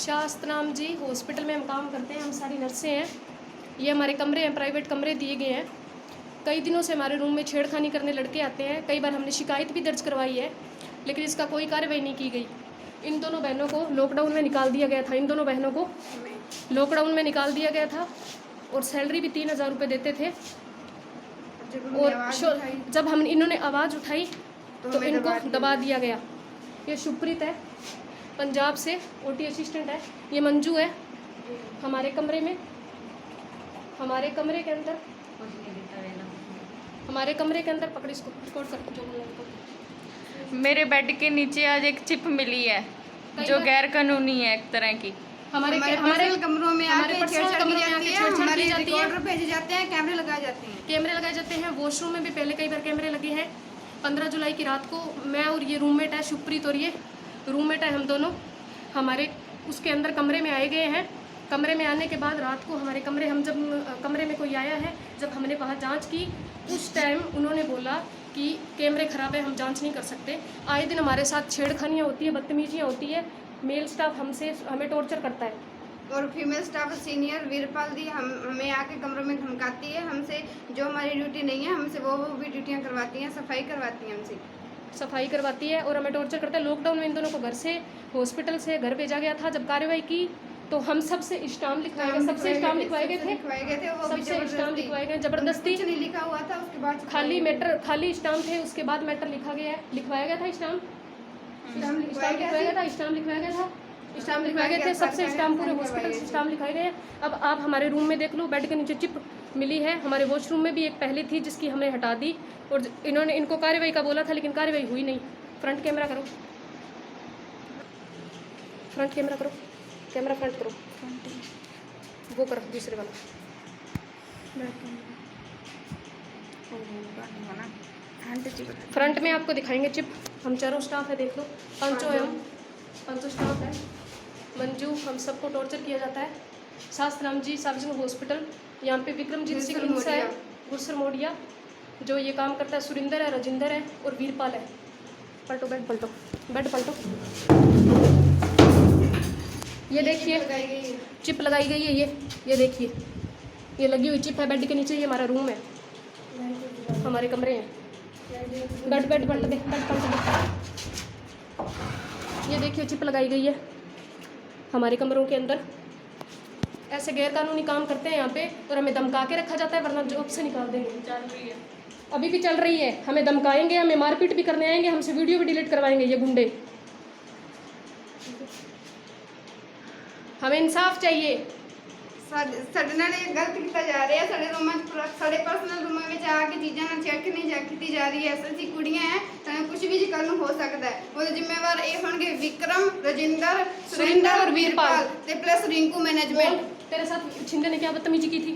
शास्त्राम जी hospital में हम काम करते हैं, हम सारी नर्सें हैं। ये हमारे कमरे हैं, प्राइवेट कमरे दिए गए हैं। कई दिनों से हमारे रूम में छेड़खानी करने लड़के आते हैं। कई बार हमने शिकायत भी दर्ज करवाई है, लेकिन इसका कोई कार्रवाई नहीं की गई। इन दोनों बहनों को लॉकडाउन में निकाल दिया गया था। इन दोनों बहनों को लॉकडाउन में निकाल दिया गया था और सैलरी भी 3000 रुपये देते थे। और जब हम इन्होंने आवाज़ उठाई तो इनको दबा दिया गया। ये शुभप्रीत है, पंजाब से ओटी असिस्टेंट है। ये मंजू है। हमारे कमरे में, हमारे कमरे के अंदर पकड़ इसको, रिकॉर्ड कर। मेरे बेड के नीचे आज एक चिप मिली है जो गैर कानूनी है एक तरह की। हमारे कमरों में आके छेड़छाड़ की जाती है, हमारे जाती है, रिकॉर्डर भेजे जाते हैं, कैमरे लगाए जाते हैं। कैमरे लगाए जाते हैं। वॉशरूम में भी पहले कई बार कैमरे लगे हैं। 15 जुलाई की रात को मैं और ये रूममेट है शुभप्रीत, और ये रूममेट है, हम दोनों हमारे उसके अंदर कमरे में आए गए हैं। कमरे में आने के बाद रात को हमारे कमरे, हम जब कमरे में कोई आया है, जब हमने वहाँ जांच की उस टाइम उन्होंने बोला कि कैमरे ख़राब है, हम जांच नहीं कर सकते। आए दिन हमारे साथ छेड़खानियाँ होती है, बदतमीजियाँ होती है। मेल स्टाफ हमें टॉर्चर करता है और फीमेल स्टाफ सीनियर वीरपाल दी हमें आके कमरों में धमकाती है। हमसे जो हमारी ड्यूटी नहीं है, हमसे वो भी ड्यूटियाँ करवाती हैं, सफाई करवाती हैं, हमसे सफाई करवाती है और हमें टॉर्चर करता है। लॉकडाउन में इन दोनों को घर से, हॉस्पिटल से घर भेजा गया था। जब कार्रवाई की तो हम सबसे स्टाम्प लिखवाए गए, सबसे स्टाम्प लिखवाए गए थे, सबसे स्टाम्प लिखवाए गए जबरदस्ती। कुछ नहीं लिखा हुआ था, उसके बाद खाली स्टाम्प थे, उसके बाद मैटर लिखवाया गया था। स्टाम्प लिखवाया गए थे, सबसे स्टाम्प पूरे हॉस्पिटल से स्टाम्प लिखाए गए। अब आप हमारे रूम में देख लो, बेड के नीचे चिप मिली है। हमारे वॉशरूम में भी एक पहले थी जिसकी हमने हटा दी, और इन्होंने इनको कार्रवाई का बोला था लेकिन कार्रवाई हुई नहीं। फ्रंट कैमरा करो, फ्रंट कैमरा करो, कैमरा फ्रंट करो, वो करो दूसरे वाला। फ्रंट में आपको दिखाएंगे चिप। हम चारों स्टाफ है, देख लो, पांचों है, हम पांचों स्टाफ है। मंजू, हम सबको टॉर्चर किया जाता है। शास्त्राम जी सार्वजनिक हॉस्पिटल, यहाँ पे विक्रमजीत सिंह हिंसा है, गुरसर मोडिया जो ये काम करता है, सुरिंदर है, राजिंदर है और वीरपाल है। पलटो, बेड पलटो, बेड पलटो। ये देखिए चिप लगाई गई है। ये देखिए, ये लगी हुई चिप है बेड के नीचे। ये हमारा रूम है, हमारे कमरे हैं। बेड पलट दे, बेड पलट दे। ये देखिए चिप लगाई गई है हमारे कमरों के अंदर। ऐसे गैरकानूनी काम करते हैं यहाँ पे, और हमें धमका के रखा जाता है, वरना जॉब से निकाल देंगे। चल रही है, अभी भी चल रही है। हमें धमकाएंगे, हमें मारपीट भी करने आएंगे, हमसे वीडियो भी डिलीट करवाएंगे ये गुंडे। हमें इंसाफ चाहिए। ਸਾਡੇ ਨਾਲ ਇਹ ਗਲਤ ਕੀਤਾ ਜਾ ਰਿਹਾ। ਸਾਡੇ ਰੂਮਾਂ 'ਚ, ਸਾਡੇ ਪਰਸਨਲ ਰੂਮਾਂ ਵਿੱਚ ਆ ਕੇ ਚੀਜ਼ਾਂ ਨਾਲ ਛੇੜਖਾਨੀ ਕੀਤੀ ਜਾ ਰਹੀ ਹੈ। ਅਸੀਂ ਕੁੜੀਆਂ ਹੈ, ਤਾਂ ਕੁਝ ਵੀ ਕੱਲ ਨੂੰ ਹੋ ਸਕਦਾ ਹੈ। ਉਹਦੇ ਜ਼ਿੰਮੇਵਾਰ ਇਹ ਹੋਣਗੇ ਵਿਕਰਮ, ਰਜਿੰਦਰ, ਸੁਰਿੰਦਰ और वीरपाल ਤੇ ਪਲੱਸ रिंकू मैनेजमेंट। तेरे साथ छिंदे ने क्या बदतमीजी की थी?